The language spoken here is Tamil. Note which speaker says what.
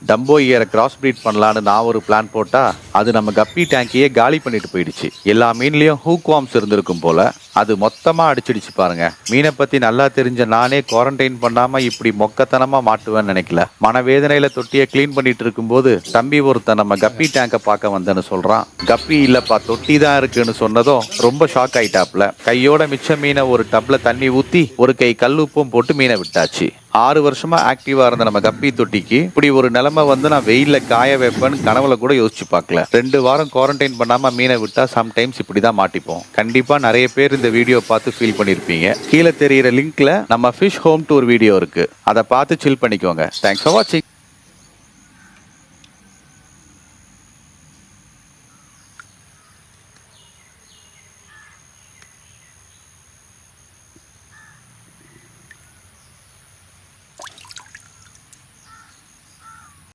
Speaker 1: டம்போ இயரை கிராஸ் பிரீட் பண்ணலான்னு நான் ஒரு பிளான் போட்டா அது நம்ம கப்பி டேங்கையே காலி பண்ணிட்டு போயிடுச்சு. எல்லா மீன்லயும் ஹூக் வார்ம்ஸ் இருந்திருக்கும் போல, அது மொத்தமா அடிச்சிடுச்சு பாருங்க. மீனை பத்தி நல்லா தெரிஞ்ச நானே குவாரண்டைன் பண்ணாம இப்படி மொக்கத்தனமா மாட்டுவேன்னு நினைக்கல. மனவேதனையில தொட்டியை கிளீன் பண்ணிட்டு இருக்கும்போது தம்பி ஒருத்தன் நம்ம கப்பி டேங்கை பார்க்க வந்தேன்னு சொல்றான். கப்பி இல்லப்பா தொட்டி தான் இருக்குன்னு சொன்னதும் ரொம்ப ஷாக் ஆயிட்டாப்ல. கையோட மிச்ச மீனை ஒரு டப்ல தண்ணி ஊத்தி ஒரு கை கல்லுப்பும் போட்டு மீனை விட்டாச்சு. 6 வருஷமா ஆக்டிவா இருந்த நம்ம கப்பி தொட்டிக்கு இப்படி ஒரு நிலைமை வந்து நான் வெயில்ல காய வைப்பேன்னு கனவுல கூட யோசிச்சு பார்க்கல. 2 வாரம் குவாரண்டைன் பண்ணாம மீனை விட்டா சம்டைம்ஸ் இப்படிதான் மாட்டிப்போம். கண்டிப்பா நிறைய பேர் இந்த வீடியோ பார்த்து ஃபீல் பண்ணிருப்பீங்க. கீழே தெரியிற லிங்க்ல நம்ம ஃபிஷ் ஹோம் டூர் வீடியோ இருக்கு, அதை பார்த்து சில் பண்ணிக்கோங்க. தேங்க்ஸ் ஃபார் வாட்சிங்.